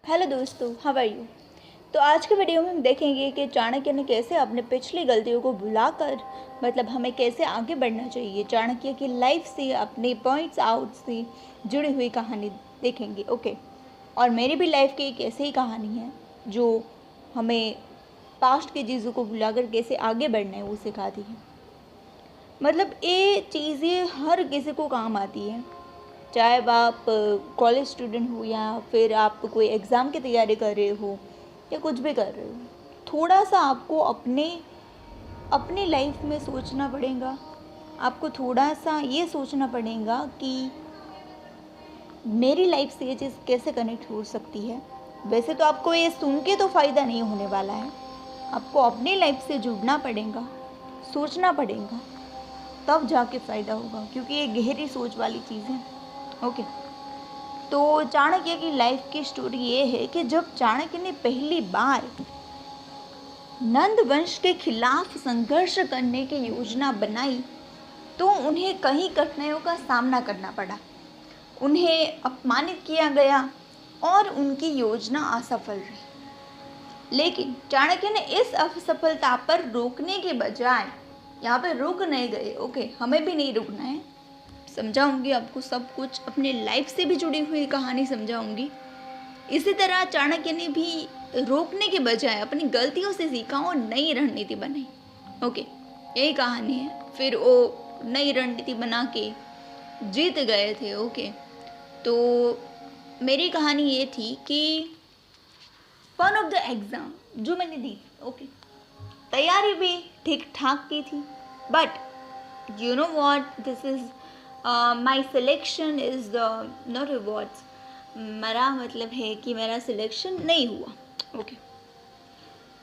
Hello दोस्तों, how are you. तो आज के वीडियो में हम देखेंगे कि चाणक्य ने कैसे अपने पिछली गलतियों को भुलाकर हमें कैसे आगे बढ़ना चाहिए। चाणक्य की लाइफ से, अपने पॉइंट्स आउट से जुड़ी हुई कहानी देखेंगे। ओके। और मेरी भी लाइफ की एक ऐसी ही कहानी है जो हमें पास्ट की चीज़ों को भुलाकर कैसे आगे बढ़ना है वो सिखाती है। ये चीज़ें हर किसी को काम आती है, चाहे आप कॉलेज स्टूडेंट हो या फिर आप कोई एग्ज़ाम की तैयारी कर रहे हो या कुछ भी कर रहे हो। थोड़ा सा आपको अपनी लाइफ में सोचना पड़ेगा। आपको थोड़ा सा ये सोचना पड़ेगा कि मेरी लाइफ से ये चीज़ कैसे कनेक्ट हो सकती है। वैसे तो आपको ये सुन के तो फ़ायदा नहीं होने वाला है, आपको अपनी लाइफ से जुड़ना पड़ेगा, सोचना पड़ेगा, तब जाके फ़ायदा होगा, क्योंकि ये गहरी सोच वाली चीज़ है। ओके। तो चाणक्य की लाइफ की स्टोरी ये है कि जब चाणक्य ने पहली बार नंद वंश के खिलाफ संघर्ष करने की योजना बनाई तो उन्हें कई कठिनाइयों का सामना करना पड़ा। उन्हें अपमानित किया गया और उनकी योजना असफल रही। लेकिन चाणक्य ने इस असफलता पर रोकने के बजाय, यहाँ पे रुक नहीं गए। ओके, हमें भी नहीं रुकना है। समझाऊंगी आपको सब कुछ, अपने लाइफ से भी जुड़ी हुई कहानी समझाऊंगी। इसी तरह चाणक्य ने भी रोकने के बजाय अपनी गलतियों से सीखा और नई रणनीति बनाई। ओके, यही कहानी है। फिर वो नई रणनीति बना के जीत गए थे। ओके, तो मेरी कहानी ये थी कि वन ऑफ द एग्ज़ाम जो मैंने दी, ओके, तैयारी भी ठीक ठाक की थी, but you know what, this is my selection is not awards. मेरा मतलब है कि मेरा सिलेक्शन नहीं हुआ। ओके,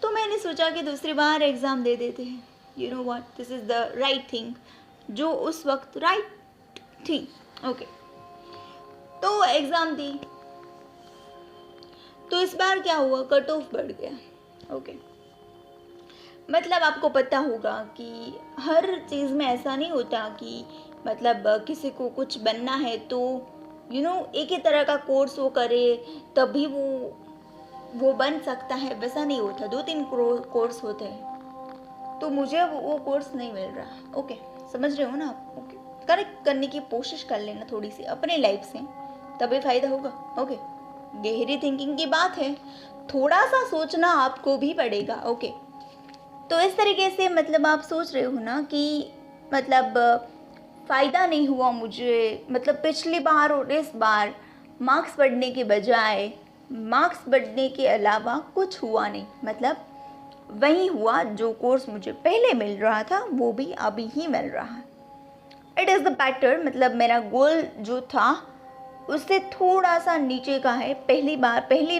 तो मैंने सोचा कि दूसरी बार एग्ज़ाम दे देते हैं। You know what, this is the right thing, जो उस वक्त राइट थी। ओके, तो एग्ज़ाम दी। तो इस बार क्या हुआ, कट ऑफ बढ़ गया। ओके, आपको पता होगा कि हर चीज़ में ऐसा नहीं होता कि किसी को कुछ बनना है तो एक ही तरह का कोर्स वो करे तभी वो बन सकता है। वैसा नहीं होता, 2-3 कोर्स होते हैं। तो मुझे वो कोर्स नहीं मिल रहा। ओके, समझ रहे हो ना आप। ओके, करेक्ट करने की कोशिश कर लेना थोड़ी सी अपने लाइफ से, तभी फ़ायदा होगा। ओके, गहरी थिंकिंग की बात है, थोड़ा सा सोचना आपको भी पड़ेगा। ओके, तो इस तरीके से आप सोच रहे हो ना कि फ़ायदा नहीं हुआ मुझे। पिछली बार और इस बार मार्क्स बढ़ने के बजाय, मार्क्स बढ़ने के अलावा कुछ हुआ नहीं। वही हुआ जो कोर्स मुझे पहले मिल रहा था वो भी अभी ही मिल रहा है। इट इज़ द बेटर, मेरा गोल जो था उससे थोड़ा सा नीचे का है। पहले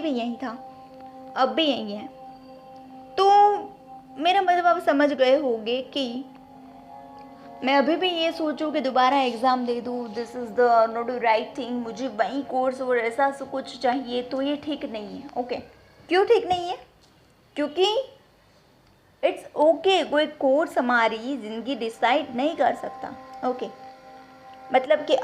भी यही था, अब भी यही है। तो मेरा आप समझ गए होंगे कि मैं अभी भी ये सोचूं कि दोबारा एग्ज़ाम दे दूँ, this is the not right thing, मुझे वही कोर्स और ऐसा कुछ चाहिए, तो ये ठीक नहीं है। ओके, क्यों ठीक नहीं है? क्योंकि इट्स ओके, कोई कोर्स हमारी ज़िंदगी डिसाइड नहीं कर सकता। ओके, कि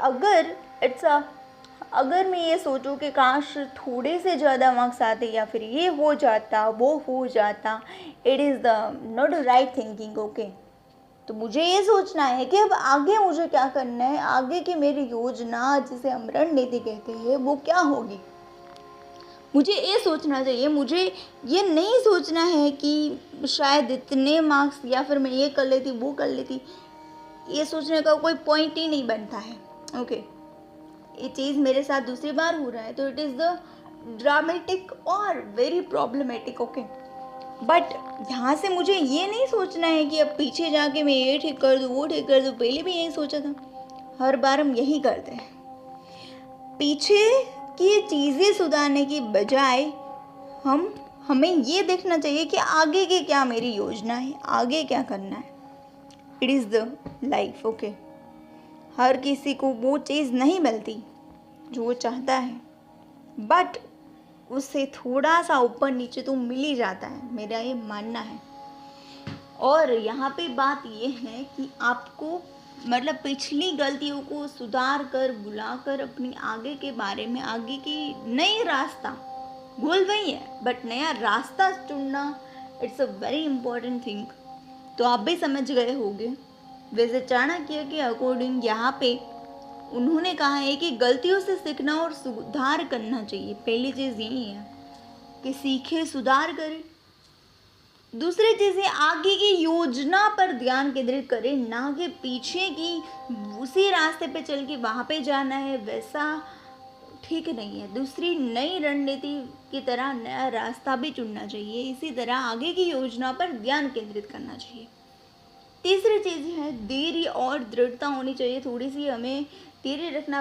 अगर मैं ये सोचूं कि काश थोड़े से ज़्यादा मार्क्स आते या फिर ये हो जाता वो हो जाता, it is the not right thinking. Okay, तो मुझे ये सोचना है कि अब आगे मुझे क्या करना है, आगे की मेरी योजना जिसे हम रणनीति कहते हैं वो क्या होगी, मुझे ये सोचना चाहिए। मुझे ये नहीं सोचना है कि शायद इतने मार्क्स या फिर मैं ये कर लेती वो कर लेती। ये सोचने का कोई पॉइंट ही नहीं बनता है। ओके, ये चीज़ मेरे साथ दूसरी बार हो रहा है, तो इट इज़ द ड्रामेटिक और वेरी प्रॉब्लमेटिक। ओके, बट यहाँ से मुझे ये नहीं सोचना है कि अब पीछे जाके मैं ये ठीक कर दूँ वो ठीक कर दूँ। पहले भी यही सोचा था, हर बार हम यही करते हैं। पीछे की चीज़ें सुधारने की बजाय हमें ये देखना चाहिए कि आगे की क्या मेरी योजना है, आगे क्या करना है। It is the life. Okay, हर किसी को वो चीज़ नहीं मिलती जो वो चाहता है, बट उससे थोड़ा सा ऊपर नीचे तो मिल ही जाता है, मेरा ये मानना है। और यहाँ पे बात ये है कि आपको पिछली गलतियों को सुधार कर, भुला कर अपनी आगे के बारे में, आगे की गोल वही है बट नया रास्ता चुनना it's a very important thing. तो आप भी समझ गए होंगे। वैसे चाणक्य के अकॉर्डिंग यहाँ पे उन्होंने कहा है कि गलतियों से सीखना और सुधार करना चाहिए। पहली चीज़ यही है कि सीखे, सुधार करें। दूसरी चीज़ है आगे की योजना पर ध्यान केंद्रित करें, ना कि पीछे की उसी रास्ते पे चल के वहाँ पे जाना है, वैसा ठीक नहीं है। दूसरी नई रणनीति की तरह नया रास्ता भी चुनना चाहिए। इसी तरह आगे की योजना पर ध्यान केंद्रित करना चाहिए। तीसरी चीज़ है धैर्य और दृढ़ता होनी चाहिए। थोड़ी सी हमें धैर्य रखना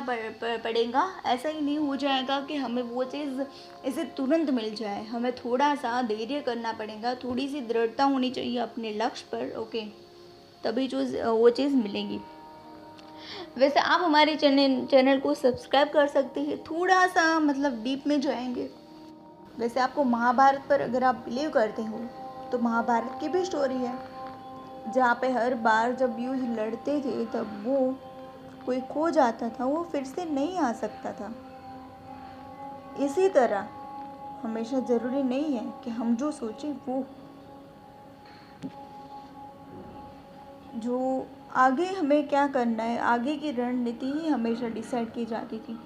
पड़ेगा। ऐसा ही नहीं हो जाएगा कि हमें वो चीज़ इसे तुरंत मिल जाए। हमें थोड़ा सा धैर्य करना पड़ेगा, थोड़ी सी दृढ़ता होनी चाहिए अपने लक्ष्य पर। ओके, तभी जो वो चीज़ मिलेगी। वैसे आप हमारे चैनल को सब्सक्राइब कर सकते हैं। थोड़ा सा मतलब डीप में जाएंगे। वैसे आपको महाभारत पर अगर आप बिलीव करते हो तो महाभारत की भी स्टोरी है, जहाँ पे हर बार जब युद्ध लड़ते थे तब वो कोई खो जाता था, वो फिर से नहीं आ सकता था। इसी तरह हमेशा ज़रूरी नहीं है कि हम जो सोचें वो जो आगे हमें क्या करना है, आगे की रणनीति ही हमेशा डिसाइड की जाती थी।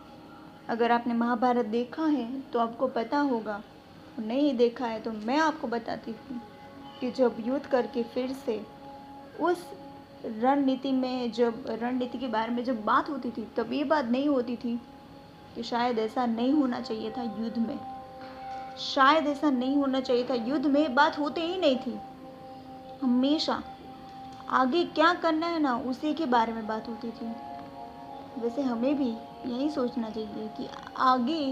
अगर आपने महाभारत देखा है तो आपको पता होगा, नहीं देखा है तो मैं आपको बताती हूँ कि जब युद्ध करके फिर से उस रणनीति में, जब रणनीति के बारे में जब बात होती थी तब ये बात नहीं होती थी कि शायद ऐसा नहीं होना चाहिए था युद्ध में, शायद ऐसा नहीं होना चाहिए था युद्ध में, बात होती ही नहीं थी। हमेशा आगे क्या करना है ना, उसी के बारे में बात होती थी। वैसे हमें भी यही सोचना चाहिए कि आगे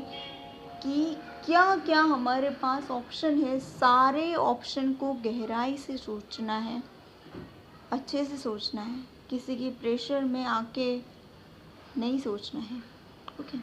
कि क्या क्या हमारे पास ऑप्शन है, सारे ऑप्शन को गहराई से सोचना है, अच्छे से सोचना है, किसी की प्रेशर में आके नहीं सोचना है। ओके।